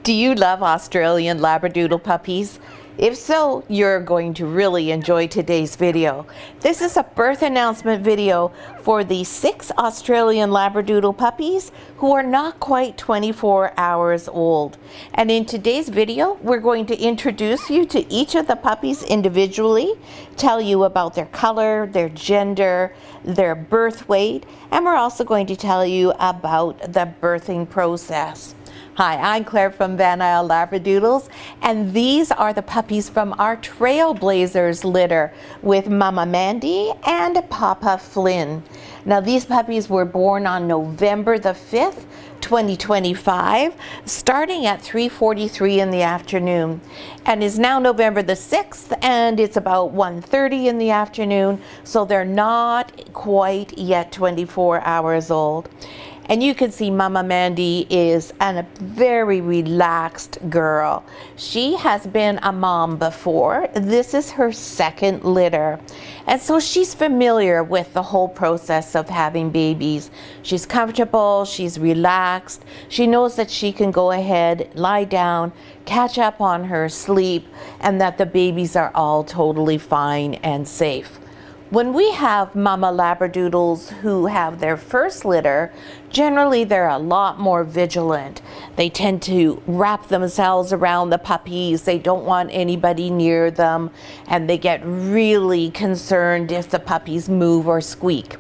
Do you love Australian Labradoodle puppies? If so, you're going to really enjoy today's video. This is a birth announcement video for the 6 Australian Labradoodle puppies who are not quite 24 hours old. And in today's video, we're going to introduce you to each of the puppies individually, tell you about their color, their gender, their birth weight, and we're also going to tell you about the birthing process. Hi, I'm Claire from Van Isle Labradoodles, and these are the puppies from our Trailblazers litter with Mama Mandy and Papa Flynn. Now, these puppies were born on November the 5th, 2025, starting at 3:43 in the afternoon, and is now November the 6th, and it's about 1:30 in the afternoon, so they're not quite yet 24 hours old. And you can see Mama Mandy is a very relaxed girl. She has been a mom before. This is her second litter. And so she's familiar with the whole process of having babies. She's comfortable, she's relaxed. She knows that she can go ahead, lie down, catch up on her sleep, and that the babies are all totally fine and safe. When we have mama Labradoodles who have their first litter, generally they're a lot more vigilant. They tend to wrap themselves around the puppies. They don't want anybody near them, and they get really concerned if the puppies move or squeak.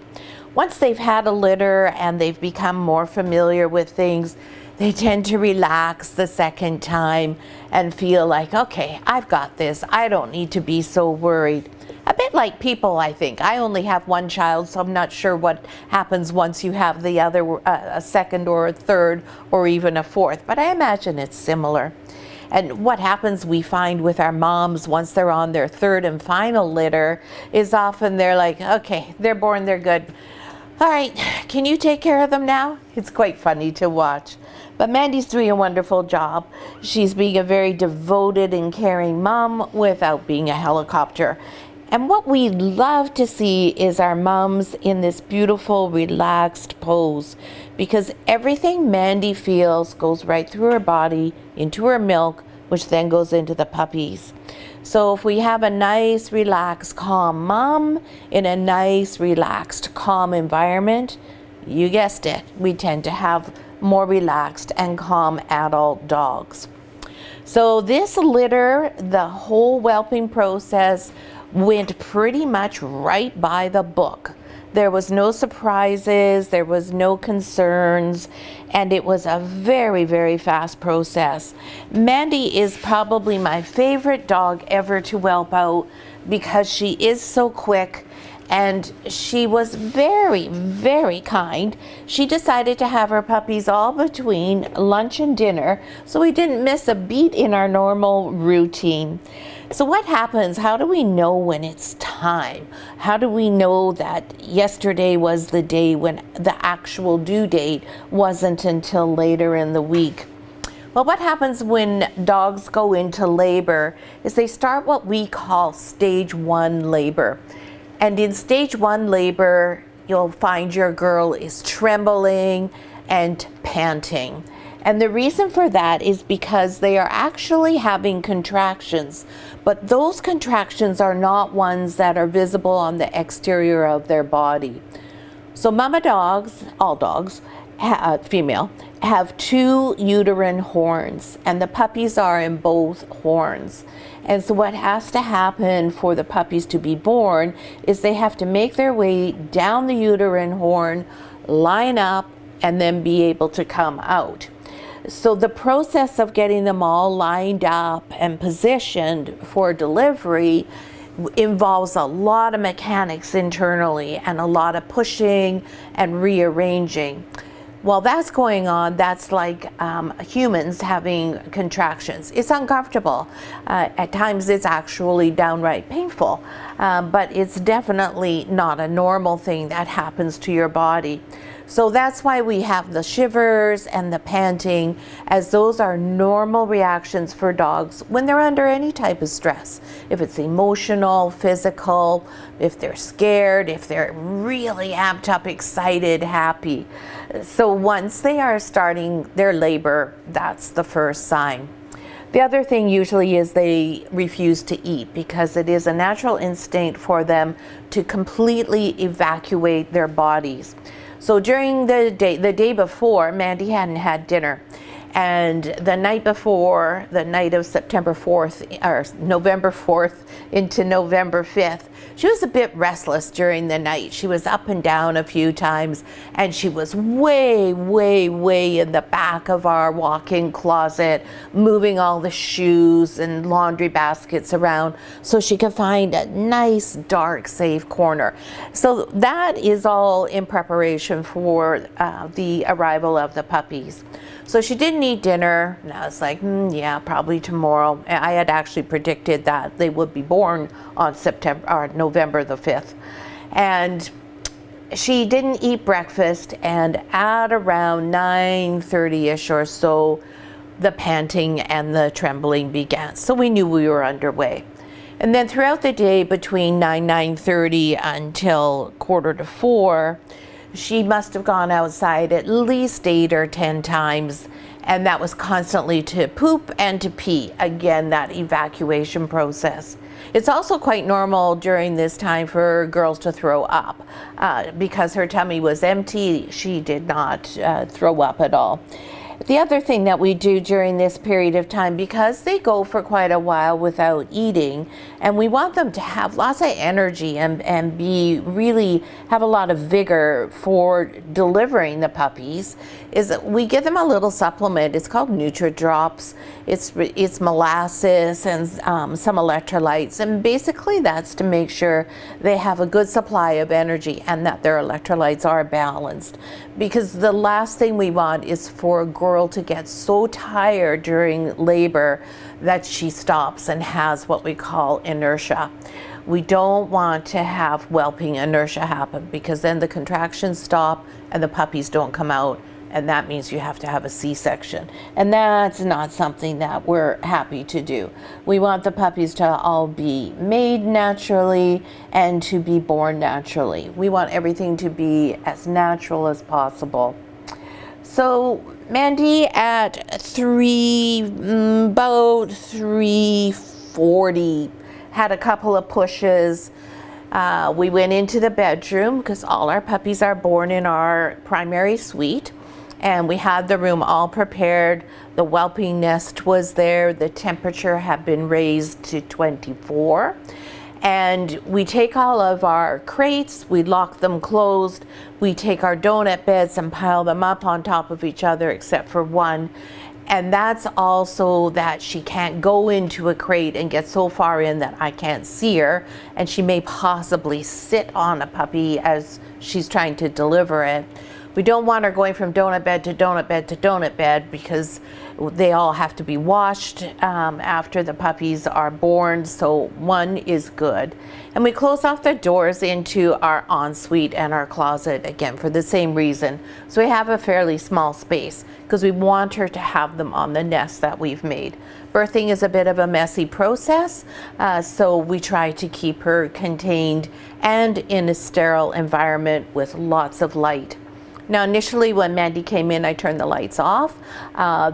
Once they've had a litter and they've become more familiar with things, they tend to relax the second time and feel like, okay, I've got this. I don't need to be so worried. A bit like people, I think. I only have one child, so I'm not sure what happens once you have the other, a second or a third or even a fourth, but I imagine it's similar. And what happens, we find with our moms once they're on their third and final litter, is often they're like, okay, they're born, they're good. All right, can you take care of them now? It's quite funny to watch. But Mandy's doing a wonderful job. She's being a very devoted and caring mom without being a helicopter. And what we love to see is our mums in this beautiful, relaxed pose, because everything Mandy feels goes right through her body, into her milk, which then goes into the puppies. So if we have a nice, relaxed, calm mom in a nice, relaxed, calm environment, you guessed it, we tend to have more relaxed and calm adult dogs. So this litter, the whole whelping process, went pretty much right by the book. There was no surprises, there was no concerns, and it was a very, very fast process. Mandy is probably my favorite dog ever to whelp out because she is so quick, and she was very, very kind. She decided to have her puppies all between lunch and dinner, so we didn't miss a beat in our normal routine. So what happens? How do we know when it's time? How do we know that yesterday was the day when the actual due date wasn't until later in the week? Well, what happens when dogs go into labor is they start what we call stage 1 labor. And in stage 1 labor, you'll find your girl is trembling and panting. And the reason for that is because they are actually having contractions, but those contractions are not ones that are visible on the exterior of their body. So mama dogs, all dogs, female, have 2 uterine horns, and the puppies are in both horns. And so what has to happen for the puppies to be born is they have to make their way down the uterine horn, line up, and then be able to come out. So the process of getting them all lined up and positioned for delivery involves a lot of mechanics internally and a lot of pushing and rearranging. While that's going on, that's like humans having contractions. It's uncomfortable. At times it's actually downright painful, but it's definitely not a normal thing that happens to your body. So that's why we have the shivers and the panting, as those are normal reactions for dogs when they're under any type of stress. If it's emotional, physical, if they're scared, if they're really amped up, excited, happy. So once they are starting their labor, that's the first sign. The other thing usually is they refuse to eat, because it is a natural instinct for them to completely evacuate their bodies. So during the day before, Mandy hadn't had dinner. And the night before, the night of September 4th, or November 4th into November 5th, she was a bit restless during the night. She was up and down a few times, and she was way, way, way in the back of our walk-in closet, moving all the shoes and laundry baskets around so she could find a nice, dark, safe corner. So that is all in preparation for the arrival of the puppies. So she didn't eat dinner, and I was like, yeah, probably tomorrow. I had actually predicted that they would be born on November the 5th. And she didn't eat breakfast, and at around 9:30ish or so, the panting and the trembling began. So we knew we were underway. And then throughout the day, between 9:30 until 3:45, she must have gone outside at least 8 or 10 times, and that was constantly to poop and to pee. Again, that evacuation process. It's also quite normal during this time for girls to throw up. Because her tummy was empty, she did not throw up at all. The other thing that we do during this period of time, because they go for quite a while without eating, and we want them to have lots of energy and really have a lot of vigor for delivering the puppies, is that we give them a little supplement. It's called Nutri-Drops. It's molasses and some electrolytes, and basically that's to make sure they have a good supply of energy and that their electrolytes are balanced. Because the last thing we want is for a girl to get so tired during labor that she stops and has what we call inertia. We don't want to have whelping inertia happen, because then the contractions stop and the puppies don't come out, and that means you have to have a C-section. And that's not something that we're happy to do. We want the puppies to all be made naturally and to be born naturally. We want everything to be as natural as possible. So Mandy at about 3:40 had a couple of pushes. We went into the bedroom, because all our puppies are born in our primary suite, and we had the room all prepared. The whelping nest was there. The temperature had been raised to 24. And we take all of our crates, we lock them closed, we take our donut beds and pile them up on top of each other except for one. And that's also that she can't go into a crate and get so far in that I can't see her, and she may possibly sit on a puppy as she's trying to deliver it. We don't want her going from donut bed to donut bed to donut bed, because they all have to be washed after the puppies are born, so one is good. And we close off the doors into our ensuite and our closet, again, for the same reason. So we have a fairly small space, because we want her to have them on the nest that we've made. Birthing is a bit of a messy process, so we try to keep her contained and in a sterile environment with lots of light. Now, initially when Mandy came in, I turned the lights off.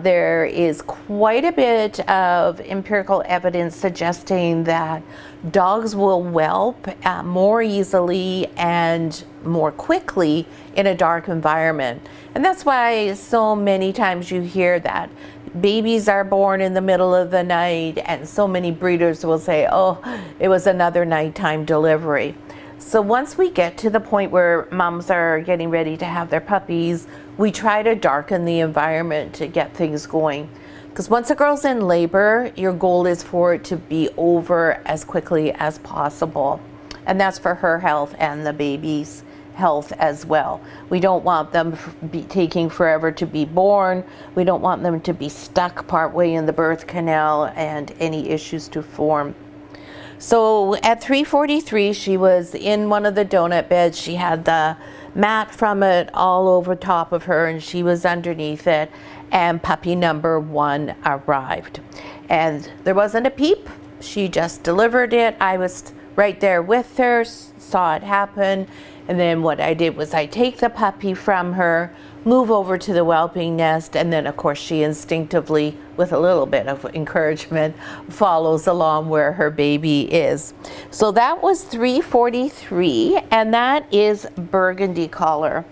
There is quite a bit of empirical evidence suggesting that dogs will whelp more easily and more quickly in a dark environment. And that's why so many times you hear that babies are born in the middle of the night, and so many breeders will say, oh, it was another nighttime delivery. So once we get to the point where moms are getting ready to have their puppies, we try to darken the environment to get things going. Because once a girl's in labor, your goal is for it to be over as quickly as possible. And that's for her health and the baby's health as well. We don't want them taking forever to be born. We don't want them to be stuck partway in the birth canal and any issues to form. So at 3:43, she was in one of the donut beds. She had the mat from it all over top of her, and she was underneath it, and puppy number 1 arrived. And there wasn't a peep. She just delivered it. I was right there with her, saw it happen, and then what I did was I take the puppy from her, move over to the whelping nest, and then of course she instinctively, with a little bit of encouragement, follows along where her baby is. So that was 343, and that is burgundy collar.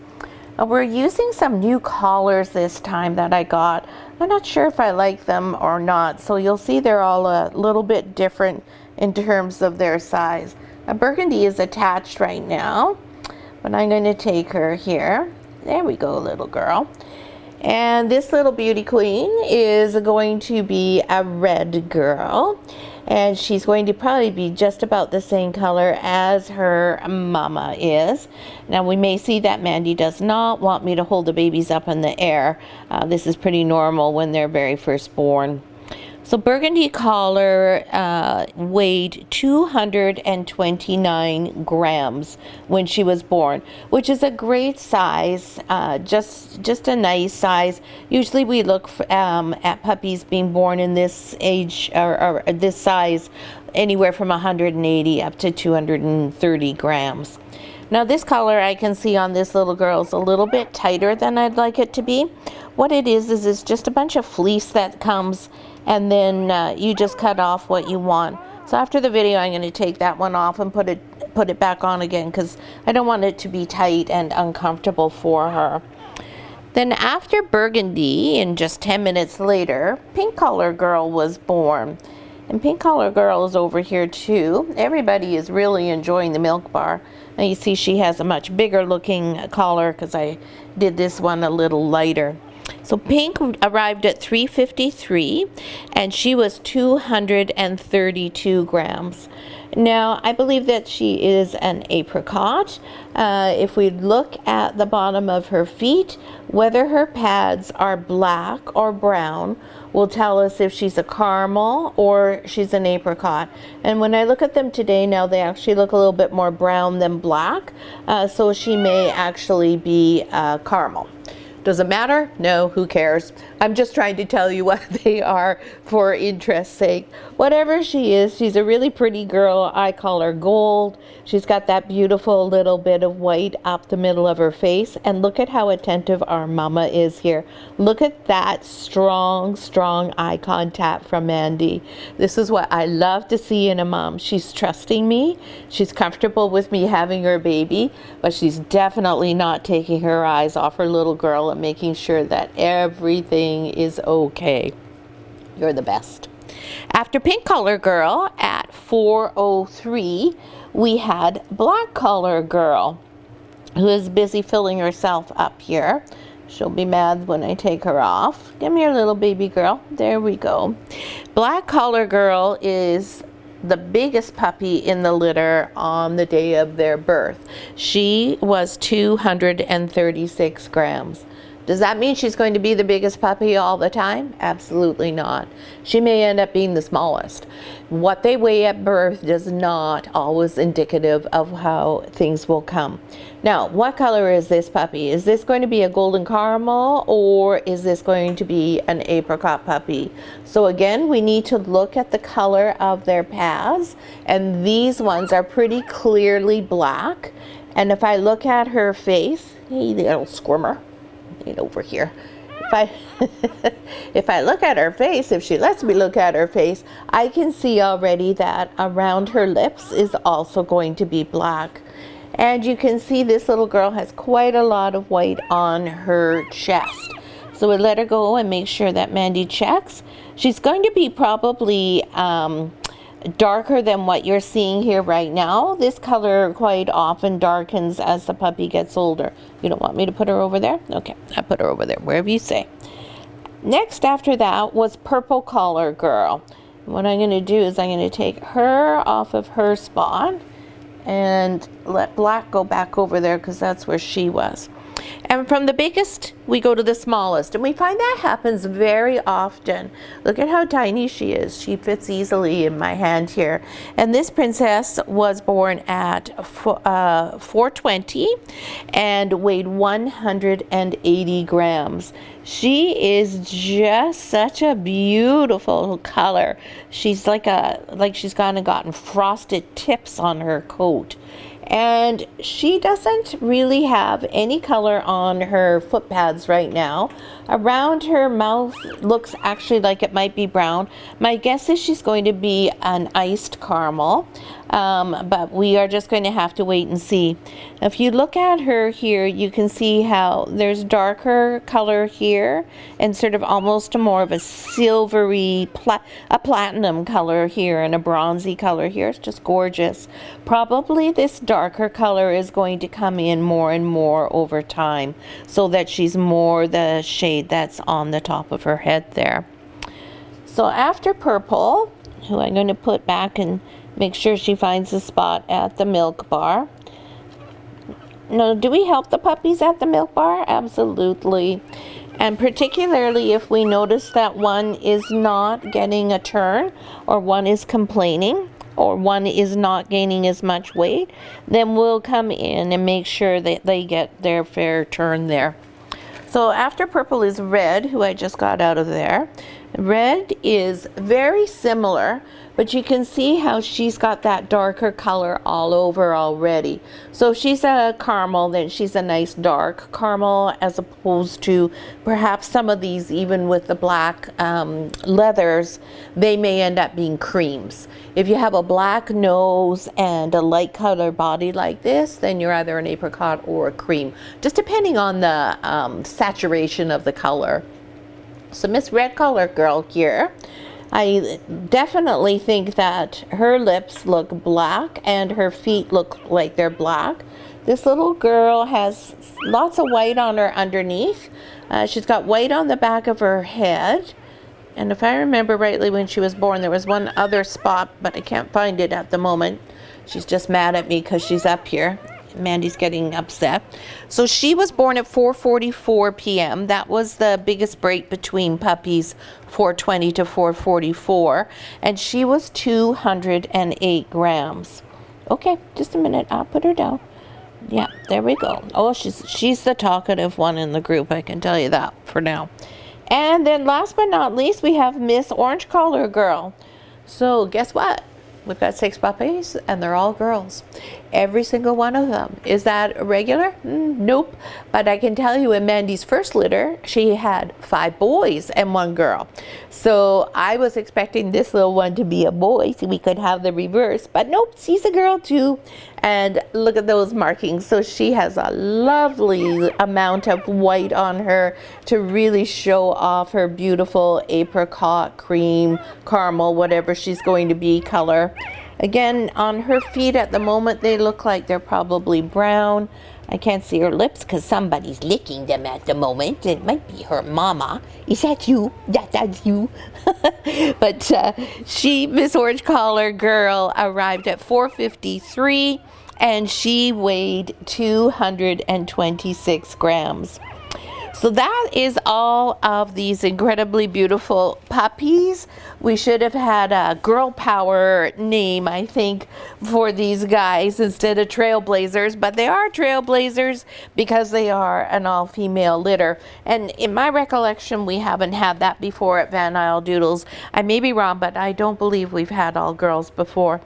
We're using some new collars this time that I got. I'm not sure if I like them or not, so you'll see they're all a little bit different in terms of their size. Now, burgundy is attached right now, but I'm going to take her here. There we go, little girl. And this little beauty queen is going to be a red girl, and she's going to probably be just about the same color as her mama is. Now we may see that Mandy does not want me to hold the babies up in the air. This is pretty normal when they're very first born. So burgundy collar weighed 229 grams when she was born, which is a great size, just a nice size. Usually we look at puppies being born in this age or this size anywhere from 180 up to 230 grams. Now this collar I can see on this little girl is a little bit tighter than I'd like it to be. What it is it's just a bunch of fleece that comes, and then you just cut off what you want. So after the video I'm going to take that one off and put it back on again, because I don't want it to be tight and uncomfortable for her. Then after burgundy, and just 10 minutes later, pink collar girl was born. And pink collar girl is over here too. Everybody is really enjoying the milk bar. Now you see she has a much bigger looking collar because I did this one a little lighter. So pink arrived at 353, and she was 232 grams. Now I believe that she is an apricot. If we look at the bottom of her feet, whether her pads are black or brown will tell us if she's a caramel or she's an apricot. And when I look at them today, now they actually look a little bit more brown than black, so she may actually be caramel. Does it matter? No, who cares? I'm just trying to tell you what they are for interest's sake. Whatever she is, she's a really pretty girl. I call her gold. She's got that beautiful little bit of white up the middle of her face. And look at how attentive our mama is here. Look at that strong, strong eye contact from Mandy. This is what I love to see in a mom. She's trusting me. She's comfortable with me having her baby, but she's definitely not taking her eyes off her little girl and making sure that everything is okay. You're the best. After pink collar girl at 4:03, we had black collar girl, who is busy filling herself up here. She'll be mad when I take her off. Come here, little baby girl. There we go. Black collar girl is the biggest puppy in the litter on the day of their birth. She was 236 grams. Does that mean she's going to be the biggest puppy all the time? Absolutely not. She may end up being the smallest. What they weigh at birth does not always indicative of how things will come. Now, what color is this puppy? Is this going to be a golden caramel, or is this going to be an apricot puppy? So again, we need to look at the color of their pads, and these ones are pretty clearly black. And if I look at her face, hey, little squirmer, get over here. If I look at her face, if she lets me look at her face, I can see already that around her lips is also going to be black. And you can see this little girl has quite a lot of white on her chest. So we let her go and make sure that Mandy checks. She's going to be probably darker than what you're seeing here right now. This color quite often darkens as the puppy gets older. You don't want me to put her over there? Okay, I put her over there, wherever you say. Next after that was purple collar girl. What I'm going to do is I'm going to take her off of her spot and let black go back over there because that's where she was. And from the biggest, we go to the smallest. And we find that happens very often. Look at how tiny she is. She fits easily in my hand here. And this princess was born at 420 and weighed 180 grams. She is just such a beautiful color. She's like she's kind of gotten frosted tips on her coat. And she doesn't really have any color on her foot pads right now. Around her mouth looks actually like it might be brown. My guess is she's going to be an iced caramel, but we are just going to have to wait and see. If you look at her here, you can see how there's darker color here and sort of almost more of a silvery, a platinum color here and a bronzy color here. It's just gorgeous. Probably this darker color is going to come in more and more over time so that she's more the shade that's on the top of her head there. So after Purple, who I'm going to put back and make sure she finds a spot at the milk bar. Now, do we help the puppies at the milk bar? Absolutely. And particularly if we notice that one is not getting a turn, or one is complaining, or one is not gaining as much weight, then we'll come in and make sure that they get their fair turn there. So after Purple is Red, who I just got out of there. Red is very similar, but you can see how she's got that darker color all over already. So if she's a caramel, then she's a nice dark caramel, as opposed to perhaps some of these, even with the black leathers, they may end up being creams. If you have a black nose and a light color body like this, then you're either an apricot or a cream, just depending on the saturation of the color. So Miss Red Color Girl here, I definitely think that her lips look black and her feet look like they're black. This little girl has lots of white on her underneath. She's got white on the back of her head. And if I remember rightly, when she was born, there was one other spot, but I can't find it at the moment. She's just mad at me because she's up here. Mandy's getting upset. So she was born at 4:44 p.m. That was the biggest break between puppies, 420 to 444. And she was 208 grams. Okay, just a minute. I'll put her down. Yeah, there we go. Oh, she's the talkative one in the group. I can tell you that for now. And then last but not least, we have Miss Orange Collar Girl. So guess what? We've got 6 puppies and they're all girls. Every single one of them. Is that regular? Nope. But I can tell you in Mandy's first litter, she had 5 boys and 1 girl. So I was expecting this little one to be a boy so we could have the reverse. But nope, she's a girl too. And look at those markings. So she has a lovely amount of white on her to really show off her beautiful apricot, cream, caramel, whatever she's going to be color. Again, on her feet at the moment, they look like they're probably brown. I can't see her lips because somebody's licking them at the moment. It might be her mama. Is that you? That's you. But Miss Orange Collar Girl, arrived at 4:53 and she weighed 226 grams. So that is all of these incredibly beautiful puppies. We should have had a girl power name, I think, for these guys instead of Trailblazers, but they are Trailblazers because they are an all-female litter. And in my recollection, we haven't had that before at Van Isle Doodles. I may be wrong, but I don't believe we've had all girls before.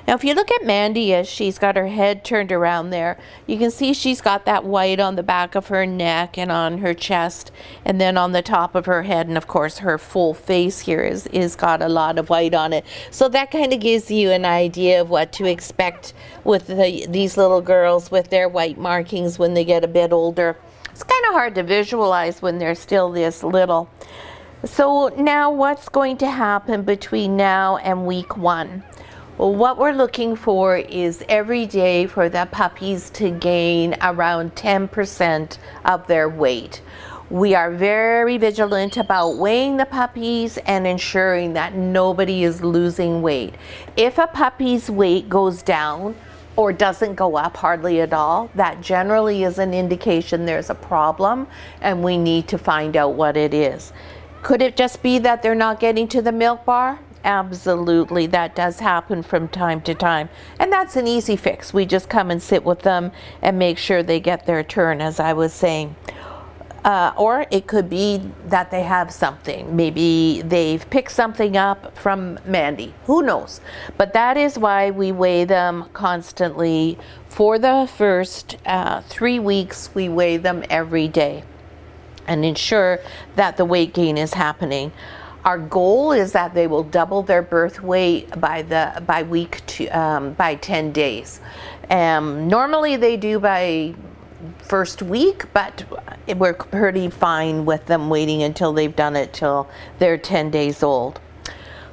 Now, if you look at Mandy as she's got her head turned around there, you can see she's got that white on the back of her neck and on her chest, and then on the top of her head, and of course her full face here is got a lot of white on it. So that kind of gives you an idea of what to expect with these little girls with their white markings when they get a bit older. It's kind of hard to visualize when they're still this little. So now what's going to happen between now and week 1? Well, what we're looking for is every day for the puppies to gain around 10% of their weight. We are very vigilant about weighing the puppies and ensuring that nobody is losing weight. If a puppy's weight goes down, or doesn't go up hardly at all, that generally is an indication there's a problem and we need to find out what it is. Could it just be that they're not getting to the milk bar? Absolutely, that does happen from time to time. And that's an easy fix. We just come and sit with them and make sure they get their turn, as I was saying. Or it could be that they have something. Maybe they've picked something up from Mandy. Who knows? But that is why we weigh them constantly. For the first 3 weeks, we weigh them every day and ensure that the weight gain is happening. Our goal is that they will double their birth weight by 10 days. Normally they do by first week, but we're pretty fine with them waiting until they've done it till they're 10 days old.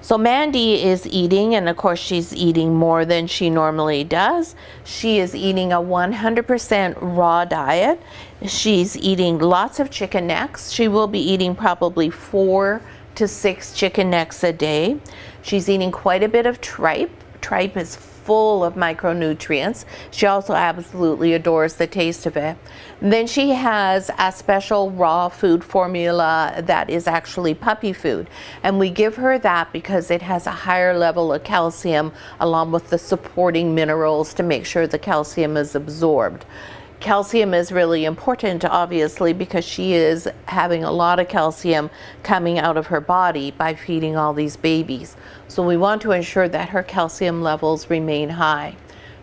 So Mandy is eating, and of course she's eating more than she normally does. She is eating a 100% raw diet. She's eating lots of chicken necks. She will be eating probably 4 to 6 chicken necks a day. She's eating quite a bit of tripe. Tripe is full of micronutrients. She also absolutely adores the taste of it. And then she has a special raw food formula that is actually puppy food. And we give her that because it has a higher level of calcium along with the supporting minerals to make sure the calcium is absorbed. Calcium is really important, obviously, because she is having a lot of calcium coming out of her body by feeding all these babies. So we want to ensure that her calcium levels remain high.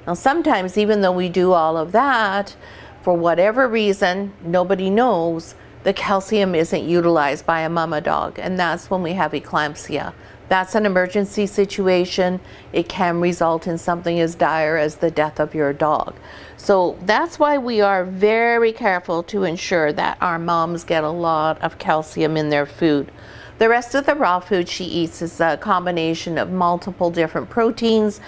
Now, sometimes, even though we do all of that, for whatever reason, nobody knows, the calcium isn't utilized by a mama dog, and that's when we have eclampsia. That's an emergency situation. It can result in something as dire as the death of your dog. So that's why we are very careful to ensure that our moms get a lot of calcium in their food. The rest of the raw food she eats is a combination of multiple different proteins.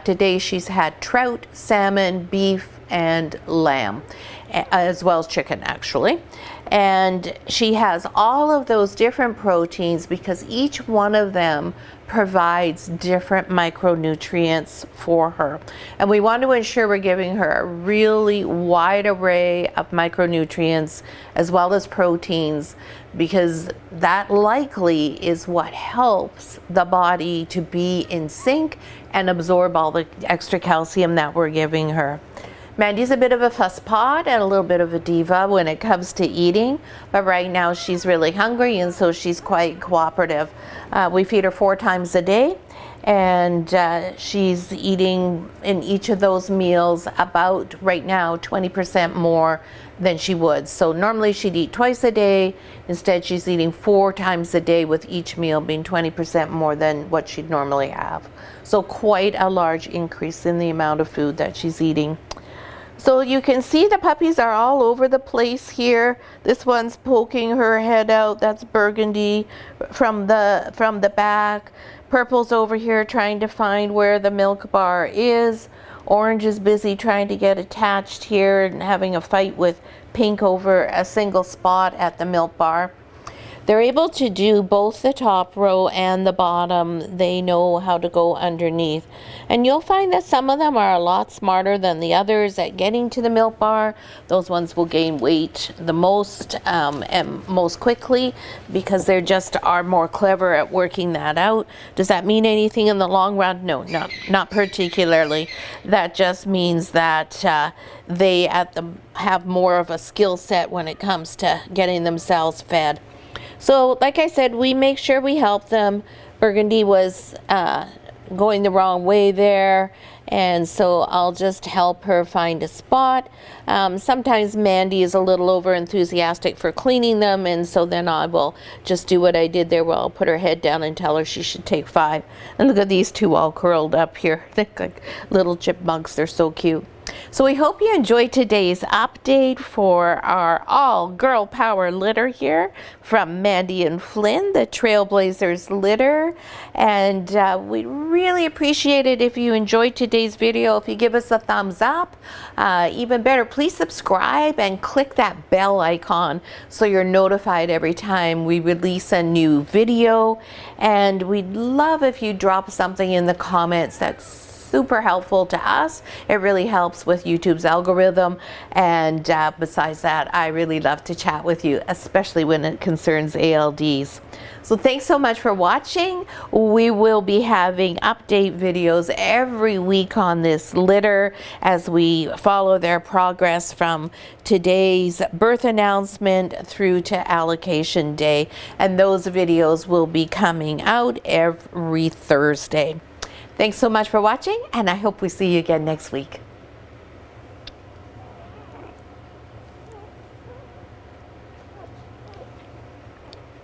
Today she's had trout, salmon, beef, and lamb, as well as chicken actually. And she has all of those different proteins because each one of them provides different micronutrients for her. And we want to ensure we're giving her a really wide array of micronutrients as well as proteins, because that likely is what helps the body to be in sync and absorb all the extra calcium that we're giving her. Mandy's a bit of a fusspot and a little bit of a diva when it comes to eating, but right now she's really hungry and so she's quite cooperative. We feed her 4 times a day, and she's eating in each of those meals about, right now, 20% more than she would. So normally she'd eat twice a day. Instead she's eating 4 times a day, with each meal being 20% more than what she'd normally have. So quite a large increase in the amount of food that she's eating. So you can see the puppies are all over the place here. This one's poking her head out. That's Burgundy from the back. Purple's over here trying to find where the milk bar is. Orange is busy trying to get attached here and having a fight with Pink over a single spot at the milk bar. They're able to do both the top row and the bottom. They know how to go underneath. And you'll find that some of them are a lot smarter than the others at getting to the milk bar. Those ones will gain weight the most and most quickly because they just are more clever at working that out. Does that mean anything in the long run? No, not particularly. That just means that they have more of a skill set when it comes to getting themselves fed. So like I said, we make sure we help them. Burgundy was going the wrong way there, and so I'll just help her find a spot. Sometimes Mandy is a little over enthusiastic for cleaning them, and so then I will just do what I did there, where I'll put her head down and tell her she should take 5. And look at these two all curled up here. They're like little chipmunks. They're so cute. So we hope you enjoyed today's update for our all girl power litter here from Mandy and Flynn, the Trailblazers litter. And we'd really appreciate it if you enjoyed today's video, if you give us a thumbs up. Even better, please subscribe and click that bell icon so you're notified every time we release a new video. And we'd love if you drop something in the comments that's super helpful to us. It really helps with YouTube's algorithm, and besides that, I really love to chat with you, especially when it concerns ALDs. So thanks so much for watching. We will be having update videos every week on this litter as we follow their progress from today's birth announcement through to allocation day. And those videos will be coming out every Thursday. Thanks so much for watching, and I hope we see you again next week.